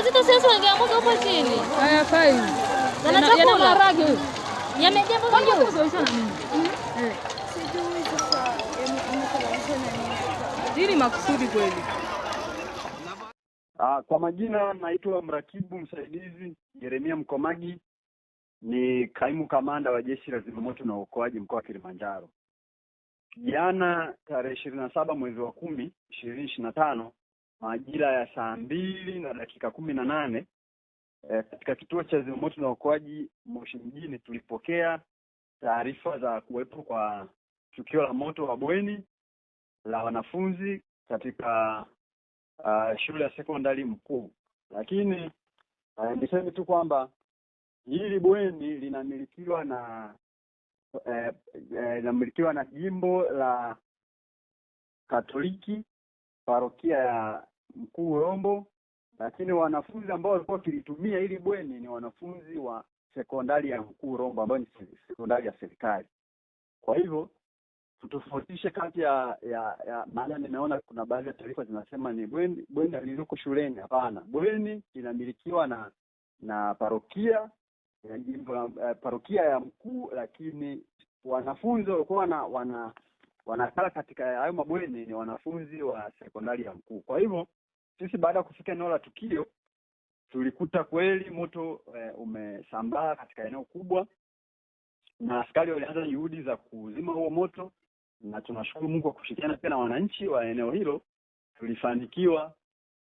Wajawazito sasa wangeamka huko chini. Haya fai. Yana maharage. Yamejaa mboga kuzoesha na nini? Sijui sasa imekulanisha na nini. Hili makusudi kweli. Kwa majina naitwa mrakibu msaidizi Jeremia Mkomagi, ni kaimu kamanda wa Jeshi la Zimamoto na Uokoaji mkoa wa Kilimanjaro. Jana tarehe 27 mwezi wa 10 2025 majira ya saa 2:18 katika kituo cha Zimamoto na Uokoaji Moshi mjini tulipokea taarifa za kuwepo kwa tukio la moto wa bweni la wanafunzi katika shule ya sekondari Mkuu. Lakini niseme tu kwamba hili bweni linamilikiwa na jimbo la Katoliki parokia ya Mkuu Rombo, lakini wanafunzi ambao walikuwa wakilitumia hili bweni ni wanafunzi wa sekondari ya Mkuu Rombo ambao ni sekondari ya serikali. Kwa hivyo tutofautishe kati ya maana nimeona kuna baadhi ya taarifa zinasema ni bweni lililoko shuleni. Hapana, bweni linamilikiwa na parokia ya jimbo parokia ya Mkuu, lakini wanafunzi walikuwa wanakaa katika hayo mabweni ni wanafunzi wa sekondari ya Mkuu. Kwa hivyo sisi baada ya kufika eneo la tukio tulikuta kweli moto umesambaa katika eneo kubwa, na askari walianza juhudi za kuzima huo moto, na tunashukuru Mungu kwa kushirikiana pia na wananchi wa eneo hilo tulifanikiwa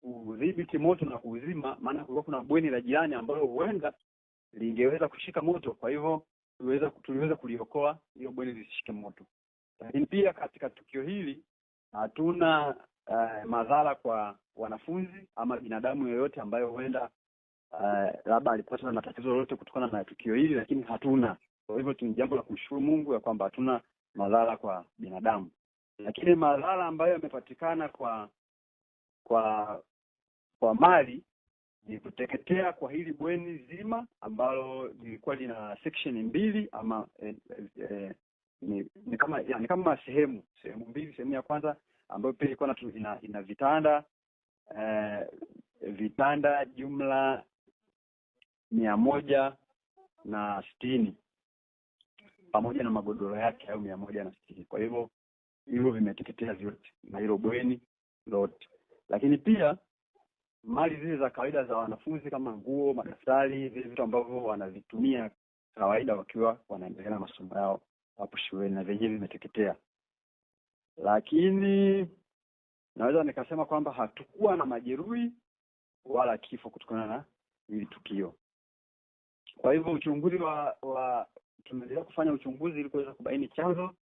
kudhibiti moto na kuuzima, maana kulikuwa kuna bweni la jirani ambalo huenda lingeweza kushika moto. Kwa hivyo tuliweza kuliokoa hiyo bweni lisishike moto. Lakini pia katika tukio hili hatuna madhara kwa wanafunzi ama binadamu yoyote ambayo huenda labda alipata na matatizo yoyote kutokana na tukio hili, lakini hatuna. Kwa hivyo ni jambo la kumshukuru Mungu ya kwamba hatuna madhara kwa binadamu. Lakini madhara ambayo yamepatikana kwa mali ni kuteketea kwa hili bweni zima ambalo lilikuwa lina section mbili ama ni kama sehemu mbili. Sehemu ya kwanza ambayo pia ilikuwa ina vitanda jumla 160 pamoja na magodoro yake au 160. Kwa hivyo vimeteketea vyote na hilo bweni lote. Lakini pia mali zile za kawaida za wanafunzi kama nguo, madaftari, vile vitu ambavyo wanavitumia kawaida wakiwa wanaendelea na masomo yao hapo shuleni, na vyenyewe vimeteketea. Lakini naweza nikasema kwamba hatukuwa na majeruhi wala kifo kutokana na hili tukio. Kwa hivyo uchunguzi tunaendelea kufanya uchunguzi ili kuweza kubaini chanzo